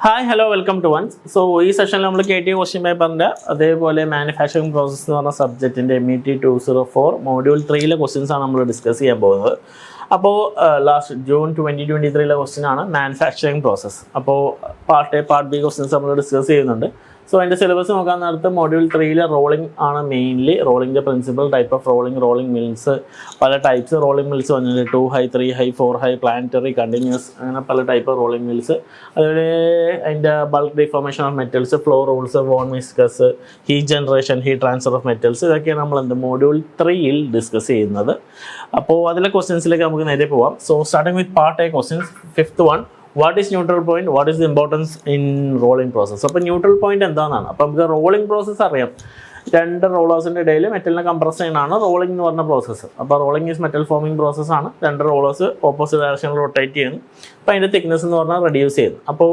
Hi hello welcome to ones. So ഈ സെഷനിൽ നമ്മൾ KT ക്വസ്റ്റ്യൻ പേപ്പറിൻ്റെ അതേപോലെ മാനുഫാക്ചറിങ് പ്രോസസ് എന്ന് പറഞ്ഞ സബ്ജക്റ്റിൻ്റെ MET 204 മോഡ്യൂൾ 3 ക്വസ്റ്റ്യൻസ് ആണ് നമ്മൾ ഡിസ്കസ് ചെയ്യാൻ പോകുന്നത്. അപ്പോൾ ലാസ്റ്റ് ജൂൺ 2023 ക്വസ്റ്റ്യൻ ആണ് മാനുഫാക്ചറിങ് പ്രോസസ്. അപ്പോൾ part A part B questions നമ്മൾ ഡിസ്കസ് ചെയ്യുന്നുണ്ട്. സോ അതിൻ്റെ സിലബസ് നോക്കാൻ നേരത്ത് മോഡ്യൂൾ 3 റോളിംഗ് ആണ് മെയിൻലി. റോളിംഗിൻ്റെ principal, type of rolling mills, പല ടൈപ്സ് റോളിംഗ് മിൽസ് വന്നിട്ടുണ്ട്. 2 high, 3 high, 4 high, planetary, continuous, അങ്ങനെ പല ടൈപ്പ് റോളിംഗ് മിൽസ്. അതുപോലെ അതിൻ്റെ bulk deformation of metals, flow rules, von വിസ്കസ്, heat generation, heat transfer of metals, ഇതൊക്കെയാണ് നമ്മൾ മോഡ്യൂൾ 3 ഡിസ്കസ് ചെയ്യുന്നത്. അപ്പോൾ അതിലെ ക്വസ്റ്റ്യൻസിലേക്ക് നമുക്ക് നേരെ പോവാം. So starting with part A questions. Fifth one, what is neutral point, what is the importance in rolling process. അപ്പോൾ ന്യൂട്രൽ പോയിന്റ് എന്താണെന്നാണ്. അപ്പോൾ നമുക്ക് റോളിംഗ് പ്രോസസ്സ് അറിയാം. രണ്ട് റോളേഴ്സിൻ്റെ ഇടയിൽ മെറ്റലിനെ കംപ്രസ് ചെയ്യുന്നതാണ് റോളിംഗ് എന്ന് പറഞ്ഞ പ്രോസസ്സ്. അപ്പോൾ റോളിംഗ് ഈസ് മെറ്റൽ ഫോമിംഗ് പ്രോസസ്സാണ്. രണ്ട് റോളേഴ്സ് ഓപ്പോസിറ്റ് ഡയറക്ഷനിൽ റൊട്ടേറ്റ് ചെയ്യുന്നു. അപ്പോൾ അതിൻ്റെ തിക്നെസ് എന്ന് പറഞ്ഞാൽ റെഡ്യൂസ് ചെയ്യുന്നു. അപ്പോൾ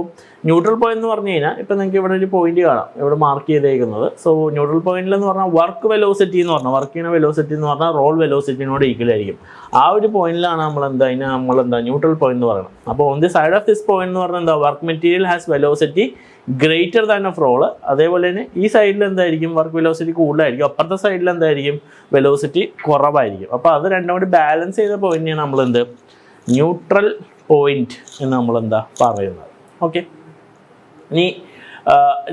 ന്യൂട്രൽ പോയിന്റ് എന്ന് പറഞ്ഞു കഴിഞ്ഞാൽ ഇപ്പോൾ നിങ്ങൾക്ക് ഇവിടെ ഒരു പോയിന്റ് കാണാം, ഇവിടെ മാർക്ക് ചെയ്തേക്കുന്നത്. സോ ന്യൂട്രൽ പോയിന്റിൽ എന്ന് പറഞ്ഞാൽ വർക്ക് വെലോസിറ്റി എന്ന് പറഞ്ഞാൽ, വർക്ക് ചെയ്യുന്ന വെലോസിറ്റി എന്ന് പറഞ്ഞാൽ റോൾ വെലോസിറ്റിനോട് ഈക്വൽ ആയിരിക്കും. ആ ഒരു പോയിന്റിലാണ് നമ്മളെന്താ ന്യൂട്രൽ പോയിന്റ് എന്ന് പറയുന്നത്. അപ്പോൾ on the side of this point എന്ന് പറഞ്ഞാൽ എന്താ, work material has velocity greater than of roll. അതേപോലെ തന്നെ ഈ സൈഡിൽ എന്തായിരിക്കും, വർക്ക് വെലോസിറ്റി കൂടുതലായിരിക്കും. അപ്പുറത്തെ സൈഡിൽ എന്തായിരിക്കും, വെലോസിറ്റി കുറവായിരിക്കും. അപ്പോൾ അത് രണ്ടും കൂടി ബാലൻസ് ചെയ്ത പോയിന്റിനാണ് നമ്മളെന്ത് ന്യൂട്രൽ പോയിന്റ് എന്ന് നമ്മളെന്താ പറയുന്നത്. ഓക്കെ, ഇനി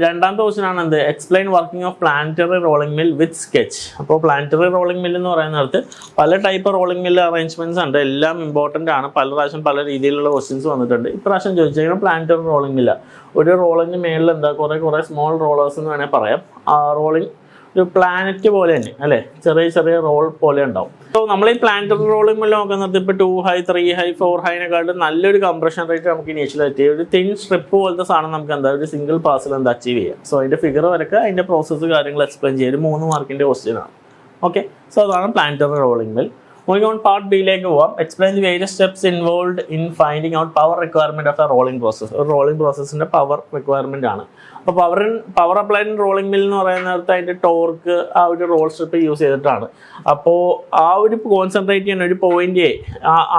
രണ്ടാമത്തെ ക്വസ്റ്റ്യൻ ആണ് എന്ത്, explain working of planetary rolling mill with sketch. അപ്പോൾ പ്ലാനറ്ററി റോളിംഗ് മിൽ എന്ന് പറയുന്നിടത്ത് പല ടൈപ്പ് റോളിംഗ് മിൽ അറേഞ്ച്മെൻറ്റ്സ് ഉണ്ട്. എല്ലാം ഇമ്പോർട്ടൻ്റ് ആണ്. പല പ്രാവശ്യം പല രീതിയിലുള്ള ക്വസ്റ്റ്യൻസ് വന്നിട്ടുണ്ട്. ഇപ്രാവശ്യം ചോദിച്ചേക്കുന്നത് പ്ലാനറ്ററി റോളിംഗ് മില്ല. ഒരു റോളിംഗ് മേളിൽ എന്താ കുറേ സ്മോൾ റോളേഴ്സ് എന്ന് വേണേൽ പറയാം. ആ റോളിംഗ് ഒരു പ്ലാനറ്റ് പോലെ തന്നെ അല്ലേ, ചെറിയ റോൾ പോലെ ഉണ്ടാവും. സോ നമ്മൾ ഈ പ്ലാനറ്ററി റോളിംഗ് മില്ല് നോക്കുന്നത് ഇപ്പോൾ 2 ഹൈ, 3 ഹൈ, 4 ഹൈനെക്കാളും നല്ലൊരു കംപ്രഷൻ റേറ്റ് നമുക്ക് ഇനീഷ്യലായിട്ട് ഒരു തിൻ സ്ട്രിപ്പ് പോലത്തെ സാധനം നമുക്ക് എന്താ ഒരു സിംഗിൾ പാസിൽ എന്താ അച്ചീവ് ചെയ്യാം. സോ അതിൻ്റെ ഫിഗർ വരയ്ക്കുക, അതിൻ്റെ പ്രോസസ്സ് കാര്യങ്ങൾ എക്സ്പ്ലെയിൻ ചെയ്യുക. ഒരു 3 മാർക്കിൻ്റെ ക്വസ്റ്റ്യൻ ആണ്. ഓക്കെ, സോ അതാണ് planetary rolling mill. Moving on part ബിയിലേക്ക് പോവാം. Explain the various steps involved in finding out power requirement of a rolling process. ഒരു റോളിംഗ് പ്രോസസ്സിന്റെ പവർ റിക്വയർമെന്റ് ആണ്. അപ്പോൾ പവർ അപ്ലൈഡ് റോളിംഗ് മിൽ എന്ന് പറയുന്നിടത്ത് അതിന്റെ ടോർക്ക് ആ ഒരു റോൾ സ്ട്രിപ്പ് യൂസ് ചെയ്തിട്ടാണ്. അപ്പോൾ ആ ഒരു കോൺസെൻട്രേറ്റ് ചെയ്യുന്ന ഒരു പോയിന്റ്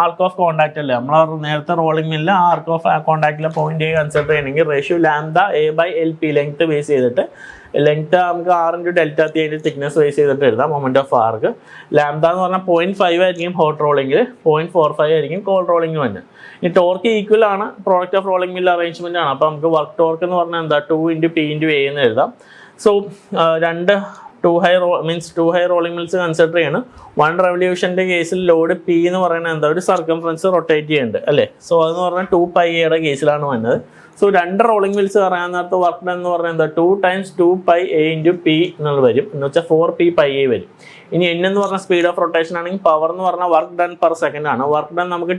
ആർക്ക് ഓഫ് കോൺടാക്ട് അല്ലേ, നമ്മൾ നേരത്തെ റോളിംഗ് മില്ലിൽ ആ ആർക്ക് ഓഫ് കോൺടാക്റ്റിലെ പോയിന്റ് കൺസിഡർ ചെയ്യണമെങ്കിൽ ratio lambda A/LP length base ചെയ്തിട്ട്, ലെങ്ത് നമുക്ക് R × ΔT അതിൻ്റെ തിക്നെസ് ബേസ് ചെയ്തിട്ട് എഴുതാം. മൊമെന്റ് ഓഫ് ആർക്ക് ലാംഡ എന്ന് പറഞ്ഞാൽ 0.5 ആയിരിക്കും ഹോട്ട് റോളിംഗിൽ, 0.45 ആയിരിക്കും കോൾഡ് റോളിംഗ് തന്നെ. ഈ ടോർക്ക് ഈക്വൽ ആണ്, product of rolling mill arrangement ആണ്. അപ്പോൾ നമുക്ക് വർക്ക് ടോർക്ക് എന്ന് പറഞ്ഞാൽ എന്താ 2 × P × A എന്ന് എഴുതാം. സോ രണ്ട് 2 ഹൈ റോളിംഗ് മിൽസ് കൺസിഡർ ചെയ്യണം. 1 റെവല്യൂഷൻ്റെ കേസിൽ ലോഡ് P എന്ന് പറയുന്നത് എന്താ ഒരു സർക്കംഫറൻസ് റൊട്ടേറ്റ് ചെയ്യുന്നുണ്ട് അല്ലേ. സോ അതെന്ന് പറഞ്ഞാൽ 2πA കേസിലാണ് വന്നത്. സോ രണ്ട് റോളിംഗ് മിൽസ് പറയാൻ നേരത്തെ വർക്ക് ഡൺ എന്ന് പറഞ്ഞാൽ എന്താ 2 × 2πA × P എന്നുള്ളത് വരും. എന്ന് വെച്ചാൽ 4pπA വരും. ഇനി N എന്ന് പറഞ്ഞ സ്പീഡ് ഓഫ് റൊട്ടേഷൻ ആണെങ്കിൽ പവർ എന്ന് പറഞ്ഞാൽ വർക്ക് ഡൺ പെർ സെക്കൻഡ് ആണ്. വർക്ക് ഡൺ നമുക്ക്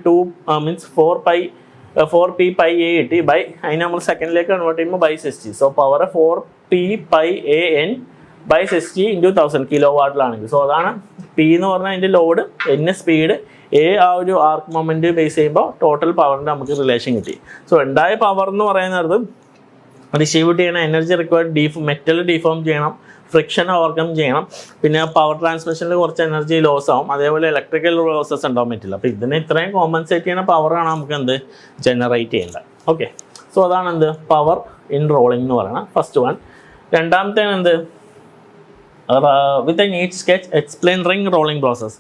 4pπA കിട്ടി ബൈ, അതിന് നമ്മൾ സെക്കൻഡിലേക്ക് കൺവേർട്ട് ചെയ്യുമ്പോൾ by 60. So power 4pπAN by 60 × 1000 kilo വാട്ടിലാണെങ്കിൽ. സോ അതാണ് P എന്ന് പറഞ്ഞാൽ അതിൻ്റെ ലോഡ്, N സ്പീഡ്, A ആ ഒരു ആർക്ക് മൊമെന്റ് ബേസ് ചെയ്യുമ്പോൾ ടോട്ടൽ പവറിൻ്റെ നമുക്ക് റിലേഷൻ കിട്ടി. സോ ഉണ്ടായ പവർ എന്ന് പറയുന്നത് ഡിസ്ട്രിബ്യൂട്ട് ചെയ്യണം, എനർജി റിക്വയർഡ്, മെറ്റൽ ഡിഫോം ചെയ്യണം, ഫ്രിക്ഷൻ ഓവർകം ചെയ്യണം, പിന്നെ പവർ ട്രാൻസ്മിഷനിൽ കുറച്ച് എനർജി ലോസ് ആവും, അതേപോലെ ഇലക്ട്രിക്കൽ ലോസസ് ഉണ്ടാവും മെറ്റൽ. അപ്പോൾ ഇതിനെ ഇത്രയും കോമ്പൻസേറ്റ് ചെയ്യുന്ന പവറാണ് നമുക്ക് എന്ത് ജനറേറ്റ് ചെയ്യേണ്ടത്. ഓക്കെ, സോ അതാണ് എന്ത് പവർ ഇൻ റോളിംഗ് എന്ന് പറയുന്നത് ഫസ്റ്റ് വൺ. രണ്ടാമത്തെ എന്ത്, with a neat sketch explain ring rolling process.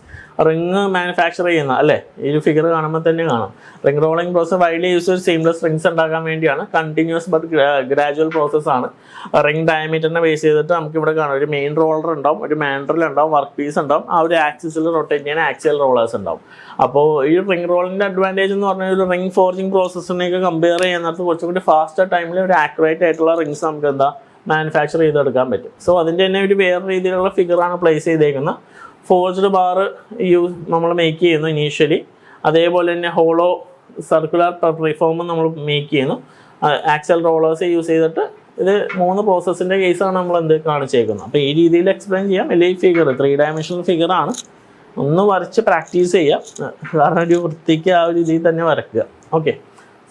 Ring manufacture ചെയ്യുന്ന അല്ലേ, ഈ ഒരു ഫിഗർ കാണുമ്പോൾ തന്നെ കാണാം. Ring rolling process widely use seamless rings ഉണ്ടാക്കാൻ വേണ്ടിയാണ്. കണ്ടിന്യൂസ് ബട്ട് ഗ്രാജുവൽ പ്രോസസ്സാണ്. റിംഗ് ഡയമീറ്ററിനെ ബേസ് ചെയ്തിട്ട് നമുക്ക് ഇവിടെ കാണാം ഒരു മെയിൻ റോളർ ഉണ്ടാവും, ഒരു മാൻഡ്രിൽ ഉണ്ടാവും, വർക്ക് പീസ് ഉണ്ടാവും, ആ ഒരു ആക്സിസിൽ റൊട്ടേറ്റ് ചെയ്യാൻ ആക്സിയൽ റോളേഴ്സ് ഉണ്ടാവും. അപ്പോൾ ഈ റിംഗ് റോളിൻ്റെ അഡ്വാൻറ്റേജ് എന്ന് പറഞ്ഞാൽ ഒരു റിംഗ് ഫോർജിങ് പ്രോസസ്സിനെയൊക്കെ കമ്പയർ ചെയ്യുന്നത് കുറച്ചും കൂടി ഫാസ്റ്റർ ടൈമിൽ ഒരു ആക്യുറേറ്റ് ആയിട്ടുള്ള റിംഗ്സ് നമുക്ക് എന്താ മാനുഫാക്ചർ ചെയ്തെടുക്കാൻ പറ്റും. സോ അതിൻ്റെ തന്നെ ഒരു വേറെ രീതിയിലുള്ള ഫിഗറാണ് പ്ലേസ് ചെയ്തേക്കുന്നത്. ഫോർജ്ഡ് ബാർ നമ്മൾ മേക്ക് ചെയ്യുന്നു ഇനീഷ്യലി, അതേപോലെ തന്നെ ഹോളോ സർക്കുലർ റിഫോമും നമ്മൾ മേക്ക് ചെയ്യുന്നു. ആക്സൽ റോളേഴ്സ് യൂസ് ചെയ്തിട്ട് ഇത് 3 പ്രോസസ്സിൻ്റെ കേസാണ് നമ്മൾ എന്ത് കാണിച്ചേക്കുന്നത്. അപ്പോൾ ഈ രീതിയിൽ എക്സ്പ്ലെയിൻ ചെയ്യാം. അല്ലെങ്കിൽ ഈ ഫിഗർ 3 ഡയമെൻഷണൽ ഫിഗറാണ്, ഒന്ന് വരച്ച് പ്രാക്ടീസ് ചെയ്യാം. കാരണം ഒരു വൃത്തിക്ക് ആ ഒരു രീതിയിൽ തന്നെ വരയ്ക്കുക. ഓക്കെ,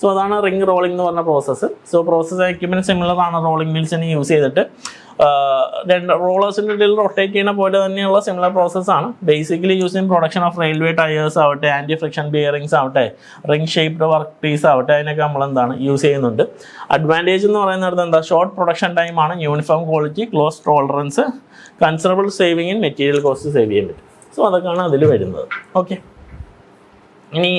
സോ അതാണ് റിംഗ് റോളിംഗ് എന്ന് പറഞ്ഞ process. So process equipment similar ആണ് റോളിംഗ് മിൽസിനെ യൂസ് ചെയ്തിട്ട് രണ്ട് റോളേഴ്സിൻ്റെ ഇടയിൽ റൊട്ടേറ്റ് ചെയ്യുന്ന പോലെ തന്നെയുള്ള സിമിലർ പ്രോസസ്സാണ്. Basically use in production of railway tyres ആവട്ടെ, ആൻറ്റി ഫ്രിക്ഷൻ ബിയറിങ്സ് ആവട്ടെ, റിംഗ് ഷേപ്ഡ് വർക്ക് പീസ് ആവട്ടെ, അതിനൊക്കെ നമ്മളെന്താണ് യൂസ് ചെയ്യുന്നുണ്ട്. അഡ്വാൻറ്റേജ് എന്ന് പറയുന്നത് എന്താ, ഷോർട്ട് പ്രൊഡക്ഷൻ ടൈമാണ്, uniform quality, close tolerance, considerable saving in material cost save ചെയ്യാൻ പറ്റും. സോ അതൊക്കെയാണ് അതിൽ വരുന്നത്. ഓക്കെ, ഇനി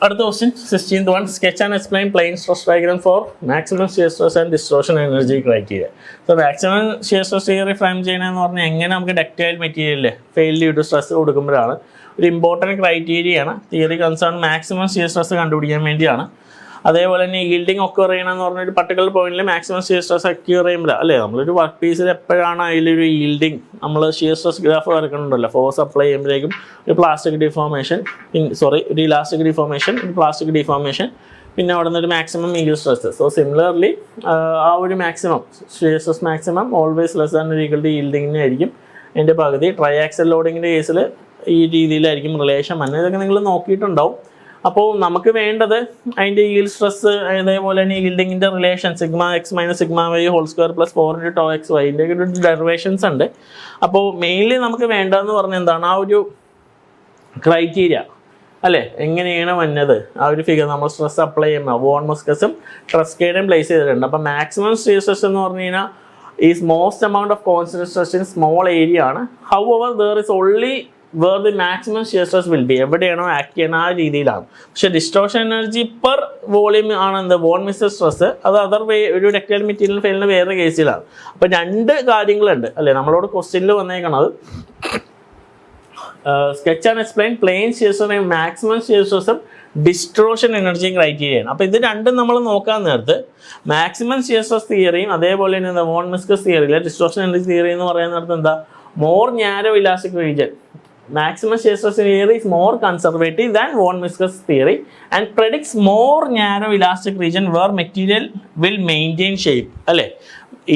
അടുത്ത question 16th one, sketch and explain plane stress diagram for maximum shear stress and distortion energy criteria. So maximum shear stress theory frame ചെയ്യണമെന്ന് പറഞ്ഞാൽ എങ്ങനെ നമുക്ക് ഡക്റ്റൈൽ മെറ്റീരിയലിൽ ഫെയിൽ ചെയ്ത് സ്ട്രെസ് കൊടുക്കുമ്പോഴാണ് ഒരു ഇമ്പോർട്ടൻറ്റ് ക്രൈറ്റീരിയയാണ്. Theory concern maximum shear stress കണ്ടുപിടിക്കാൻ വേണ്ടിയാണ്. അതേപോലെ തന്നെ ഈൽഡിങ് ഒക്യൂർ ചെയ്യണമെന്ന് പറഞ്ഞൊരു പർട്ടിക്കുലർ പോയിന്റിൽ മാക്സിമം ഷിയർ സ്ട്രെസ് ഒക്യൂർ ചെയ്യുമ്പോൾ അല്ലേ, നമ്മളൊരു വർക്ക് പീസിൽ എപ്പോഴാണ് അതിലൊരു ഈൽഡിങ് നമ്മൾ ഷിയർ സ്ട്രെസ് ഗ്രാഫ് വരക്കണുണ്ടല്ലോ, ഫോഴ്സ് അപ്ലൈ ചെയ്യുമ്പോഴേക്കും ഒരു പ്ലാസ്റ്റിക് ഡിഫോർമേഷൻ, ഒരു ഇലാസ്റ്റിക് ഡിഫോർമേഷൻ, ഒരു പ്ലാസ്റ്റിക് ഡിഫോർമേഷൻ, പിന്നെ അവിടെ നിന്നൊരു maximum yield stress. So similarly ആ ഒരു maximum shear stress maximum always less than or equal to ഈൽഡിങ്ങിന് ആയിരിക്കും അതിൻ്റെ പകുതി. ട്രൈ ആക്സൽ ലോഡിങ്ങിൻ്റെ കേസിൽ ഈ രീതിയിലായിരിക്കും റിലേഷൻ വന്നത്. ഇതൊക്കെ നിങ്ങൾ നോക്കിയിട്ടുണ്ടാവും. അപ്പോൾ നമുക്ക് വേണ്ടത് അതിൻ്റെ ഈൽഡ് സ്ട്രെസ്, അതേപോലെ തന്നെ ഈൽഡിങ്ങിൻ്റെ relation sigma x minus sigma y whole square plus 4 tau x y, ഇതിൻ്റെ ഒരു ഡെറിവേഷൻസ് ഉണ്ട്. അപ്പോൾ മെയിൻലി നമുക്ക് വേണ്ടതെന്ന് പറഞ്ഞാൽ എന്താണ്, ആ ഒരു ക്രൈറ്റീരിയ അല്ലേ, എങ്ങനെയാണ് വന്നത് ആ ഒരു ഫിഗർ നമ്മൾ സ്ട്രെസ് അപ്ലൈ ചെയ്യുമ്പോൾ വോൺ മിസ്കസും ട്രസ്കേഡും പ്ലേസ് ചെയ്തിട്ടുണ്ട്. അപ്പോൾ മാക്സിമം ഷിയർ സ്ട്രെസ് എന്ന് പറഞ്ഞു കഴിഞ്ഞാൽ is most amount of constant stress in small area ആണ്. However there is only where the maximum shear stress will be, എവിടെയാണോ ആക്ട് ചെയ്യുന്ന ആ രീതിയിലാണ്. പക്ഷെ ഡിസ്റ്റോർഷൻ എനർജി പെർ വോളിയം ആണ് എന്ത് വോൺ മിസ്റ്റർ സ്ട്രെസ്. അത് അതർ വേ ഒരു ഡക്റ്റൈൽ മെറ്റീരിയൽ ഫെയിലിന് വേറെ കേസിലാണ്. അപ്പം രണ്ട് കാര്യങ്ങളുണ്ട് അല്ലേ നമ്മളോട് ക്വസ്റ്റ്യനിൽ വന്നേക്കണത്. Sketch and explain plane shear stress, maximum shear സ്ട്രെസും ഡിസ്ട്രോഷൻ എനർജി ക്രൈറ്റീരിയയാണ്. അപ്പോൾ ഇത് രണ്ടും നമ്മൾ നോക്കാൻ നേരത്ത് മാക്സിമം ഷിയർ സ്ട്രെസ് തിയറിയും അതേപോലെ തന്നെ എന്താ വോൺ മിസ്കസ് തിയറിയിലെ ഡിസ്ട്രോഷൻ എനർജി തിയറി എന്ന് പറയുന്ന നേരത്ത് എന്താ, more narrow elastic region, maximum shear stress theory is more conservative than von Mises theory and predicts more narrow elastic region where material will maintain shape അല്ലേ.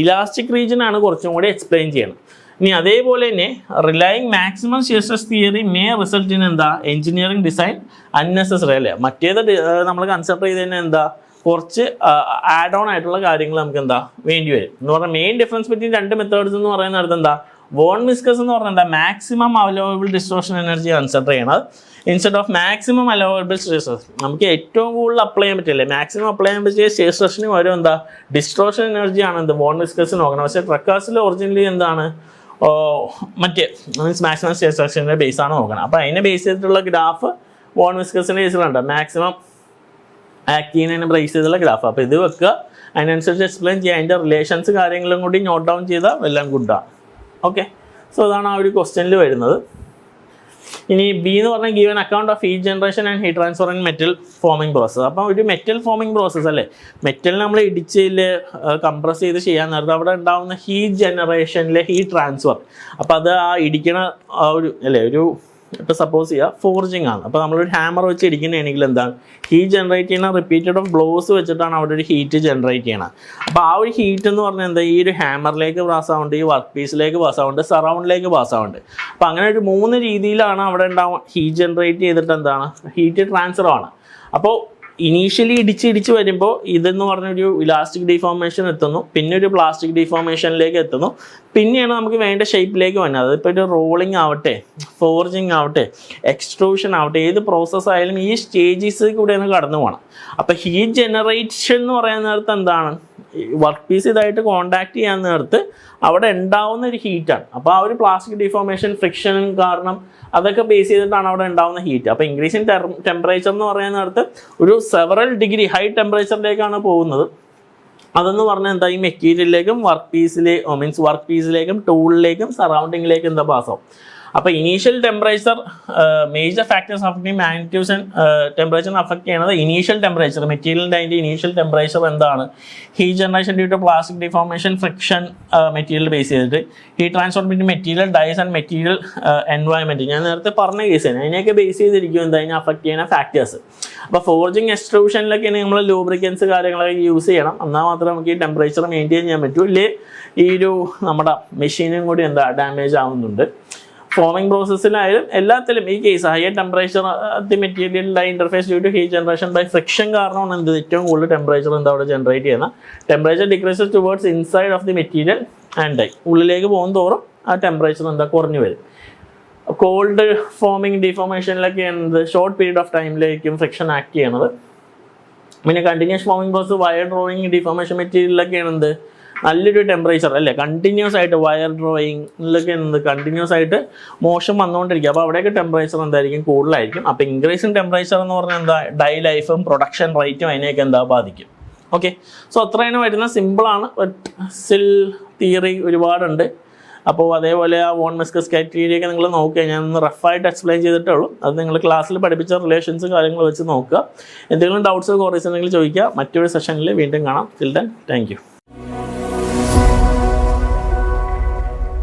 Elastic region ആണ് കുറച്ചും കൂടി explain ചെയ്യണം. ഇനി അതേപോലെ തന്നെ relying maximum shear stress theory may result in എന്താ, engineering design unnecessary അല്ലേ. മറ്റേത് നമ്മൾ കൺസിഡർ ചെയ്ത് തന്നെ എന്താ, കുറച്ച് ആഡ് ഓൺ ആയിട്ടുള്ള കാര്യങ്ങൾ നമുക്ക് എന്താ വേണ്ടി വരും എന്ന് പറഞ്ഞാൽ മെയിൻ ഡിഫറൻസ് ബിറ്റ്വീൻ രണ്ട് മെത്തേഡ്സ് എന്ന് പറയുന്നത് എന്താ, വോൺ മിസ്കസ് എന്ന് പറഞ്ഞാൽ എന്താ, maximum allowable distortion energy consider ചെയ്യണത് instead of maximum allowable shear stress. നമുക്ക് ഏറ്റവും കൂടുതൽ അപ്ലൈ ചെയ്യാൻ പറ്റില്ലേ, മാക്സിമം അപ്ലൈ ചെയ്യാൻ പറ്റിയ ഷിയർ സ്ട്രെസ്സിന് വരും എന്താ, ഡിസ്ട്രോഷൻ എനർജിയാണ് എന്ത് വോൺ മിസ്കസ് നോക്കണം. പക്ഷേ ട്രക്കാസിൽ ഒറിജിനലി എന്താണ്, മറ്റേ മീൻസ് മാക്സിമം ഷിയർ സ്ട്രെസ്സിൻ്റെ ബേസാണ് നോക്കണം. അപ്പോൾ അതിനെ ബേസ് ചെയ്തിട്ടുള്ള ഗ്രാഫ് വോൺ മിസ്കസിൻ്റെ കേസിലുണ്ട്, മാക്സിമം ആക്റ്റീനെ ബേസ് ചെയ്തിട്ടുള്ള ഗ്രാഫ്. അപ്പോൾ ഇത് വെക്കുക, അതിനനുസരിച്ച് എക്സ്പ്ലെയിൻ ചെയ്യുക, അതിൻ്റെ റിലേഷൻസ് കാര്യങ്ങളും കൂടി നോട്ട് ഡൗൺ ചെയ്താൽ എല്ലാം ഗുഡാണ്. ഓക്കെ, സോ അതാണ് ആ ഒരു ക്വസ്റ്റ്യനിൽ വരുന്നത്. ഇനി ബി എന്ന് പറഞ്ഞാൽ given account of heat generation and heat transfer in metal forming process. അപ്പോൾ ഒരു മെറ്റൽ ഫോമിംഗ് പ്രോസസ്സ് അല്ലേ, മെറ്റൽ നമ്മൾ ഇടിച്ചിൽ കംപ്രസ് ചെയ്ത് ചെയ്യാൻ നേരത്തെ അവിടെ ഉണ്ടാകുന്ന ഹീറ്റ് ജനറേഷനിലെ ഹീറ്റ് ട്രാൻസ്ഫർ. അപ്പോൾ അത് ആ ഇടിക്കണ ആ ഒരു അല്ലേ, ഒരു ഇപ്പോൾ സപ്പോസ് ചെയ്യുക ഫോർജിങ് ആണ്. അപ്പോൾ നമ്മളൊരു ഹാമർ വെച്ച് ഇടിക്കുന്നതാണെങ്കിൽ എന്താണ്, ഹീറ്റ് ജനറേറ്റ് ചെയ്യുന്ന റിപ്പീറ്റഡ് ഓഫ് ബ്ലോസ് വെച്ചിട്ടാണ് അവിടെ ഒരു ഹീറ്റ് ജനറേറ്റ് ചെയ്യണം. അപ്പോൾ ആ ഒരു ഹീറ്റ് എന്ന് പറഞ്ഞാൽ എന്താ, ഈ ഒരു ഹാമറിലേക്ക് പാസ് ആവുന്നുണ്ട്, ഈ വർക്ക് പീസിലേക്ക് പാസ് ആവുന്നുണ്ട്, സറൗണ്ടിലേക്ക് പാസ് ആവുന്നുണ്ട്. അപ്പോൾ അങ്ങനെ ഒരു 3 രീതിയിലാണ് അവിടെ ഉണ്ടാവും ഹീറ്റ് ജനറേറ്റ് ചെയ്തിട്ട് എന്താണ്, ഹീറ്റ് ട്രാൻസ്ഫർ ആണ്. അപ്പോൾ ഇനീഷ്യലി ഇടിച്ച് വരുമ്പോൾ ഇതെന്ന് പറഞ്ഞൊരു ഇലാസ്റ്റിക് ഡിഫോർമേഷൻ എത്തുന്നു, പിന്നെ ഒരു പ്ലാസ്റ്റിക് ഡിഫോർമേഷനിലേക്ക് എത്തുന്നു, പിന്നെയാണ് നമുക്ക് വേണ്ട ഷേപ്പിലേക്ക് വന്നത്. അതിപ്പോൾ ഒരു റോളിംഗ് ആവട്ടെ, ഫോർജിങ് ആവട്ടെ, എക്സ്ട്രൂഷൻ ആവട്ടെ, ഏത് പ്രോസസ്സ് ആയാലും ഈ സ്റ്റേജസ് കൂടെയാണ് കടന്നു പോകണം. അപ്പോൾ ഹീറ്റ് ജനറേഷൻ എന്ന് പറയുന്ന നേരത്ത് എന്താണ്, വർക്ക് പീസ് ഇതായിട്ട് കോണ്ടാക്ട് ചെയ്യാൻ നേരത്ത് അവിടെ ഉണ്ടാവുന്ന ഒരു ഹീറ്റാണ്. അപ്പോൾ ആ ഒരു പ്ലാസ്റ്റിക് ഡിഫോർമേഷൻ ഫ്രിക്ഷനും കാരണം അതൊക്കെ ബേസ് ചെയ്തിട്ടാണ് അവിടെ ഉണ്ടാകുന്ന ഹീറ്റ്. അപ്പോൾ ഇൻക്രീസ് ഇൻ ടെമ്പറേച്ചർ എന്ന് പറയുന്ന നേരത്ത് ഒരു സെവറൽ ഡിഗ്രി ഹൈ ടെമ്പറേച്ചറിലേക്കാണ് പോകുന്നത്. അതെന്ന് പറഞ്ഞാൽ എന്താ, ഈ മെറ്റീരിയലിലേക്കും വർക്ക് പീസിലേക്കും ടൂളിലേക്കും സറൗണ്ടിങ്ങിലേക്കും എന്താ പാസ്സാവും. അപ്പോൾ initial temperature major factors affecting magnitudes and ടെമ്പറേച്ചറിനെ അഫക്റ്റ് ചെയ്യുന്നത് ഇനീഷ്യൽ ടെമ്പറേച്ചർ, മെറ്റീരിയലിൻ്റെ അതിൻ്റെ ഇനീഷ്യൽ ടെമ്പറേച്ചർ എന്താണ്, heat generation due to plastic deformation, friction, material base ചെയ്തിട്ട് heat transfer between material dies and material environment. ഞാൻ നേരത്തെ പറഞ്ഞ കേസാണ്, അതിനെയൊക്കെ ബേസ് ചെയ്തിരിക്കും എന്താ അതിനെ അഫക്റ്റ് ചെയ്യുന്ന ഫാക്ടേഴ്സ്. അപ്പോൾ ഫോർജിങ് എക്സ്ട്രൂഷനിലൊക്കെയാണ് നമ്മൾ ലൂബ്രിക്കൻസ് കാര്യങ്ങളൊക്കെ യൂസ് ചെയ്യണം, എന്നാൽ മാത്രമേ നമുക്ക് ഈ ടെമ്പറേച്ചർ മെയിൻറ്റെയിൻ ചെയ്യാൻ പറ്റൂ. ഇല്ലേ ഈ ഒരു നമ്മുടെ മെഷീനും കൂടി എന്താ ഡാമേജ് ആവുന്നുണ്ട്. ഫോമിംഗ് പ്രോസസ്സിലായാലും എല്ലാത്തിലും ഈ case higher temperature the material die interface due to heat generation by friction കാരണമാണ് എന്ത് ഏറ്റവും കൂടുതൽ ടെമ്പറേച്ചർ എന്താ അവിടെ ജനറേറ്റ് ചെയ്യുന്നത്. Temperature decreases towards inside of the material and die. ഉള്ളിലേക്ക് പോകും തോറും ആ ടെമ്പറേച്ചർ എന്താ കുറഞ്ഞു വരും. കോൾഡ് ഫോമിങ് ഡിഫോർമേഷനിലൊക്കെ എന്ത് ഷോർട്ട് പീരീഡ് ഓഫ് ടൈമിലേക്കും ഫ്രിക്ഷൻ ആക്ട് ചെയ്യണത്. പിന്നെ continuous forming process wire drawing deformation മെറ്റീരിയലൊക്കെയാണ് എന്ത് നല്ലൊരു ടെമ്പറേച്ചർ അല്ലേ, കണ്ടിന്യൂസ് ആയിട്ട് വയർ ഡ്രോയിങ്ങിലൊക്കെ എന്ത് കണ്ടിന്യൂസ് ആയിട്ട് മോഷൻ വന്നുകൊണ്ടിരിക്കും. അപ്പോൾ അവിടെയൊക്കെ ടെമ്പറേച്ചർ എന്തായിരിക്കും കൂടുതലായിരിക്കും. അപ്പോൾ ഇൻക്രീസ് ഇൻ ടെമ്പറേച്ചർ എന്ന് പറഞ്ഞാൽ എന്താ ഡൈ ലൈഫും പ്രൊഡക്ഷൻ റേറ്റും അതിനെയൊക്കെ എന്താ ബാധിക്കും. ഓക്കെ, സോ അത്രയാണ് വരുന്നത്. സിമ്പിളാണ്, ബട്ട് സ്റ്റിൽ തിയറി ഒരുപാടുണ്ട്. അപ്പോൾ അതേപോലെ ആ വോൺ മിസ്കസ് ക്രൈറ്റീരിയൊക്കെ നിങ്ങൾ നോക്കുക. ഞാൻ ഒന്ന് റഫായിട്ട് എക്സ്പ്ലെയിൻ ചെയ്തിട്ടേ ഉള്ളൂ. അത് നിങ്ങൾ ക്ലാസ്സിൽ പഠിപ്പിച്ച റിലേഷൻസ് കാര്യങ്ങൾ വെച്ച് നോക്കുക. എന്തെങ്കിലും ഡൗട്ട്സ് കോറീസ് ഉണ്ടെങ്കിൽ ചോദിക്കുക. മറ്റൊരു സെഷനിൽ വീണ്ടും കാണാം. Till then thank you.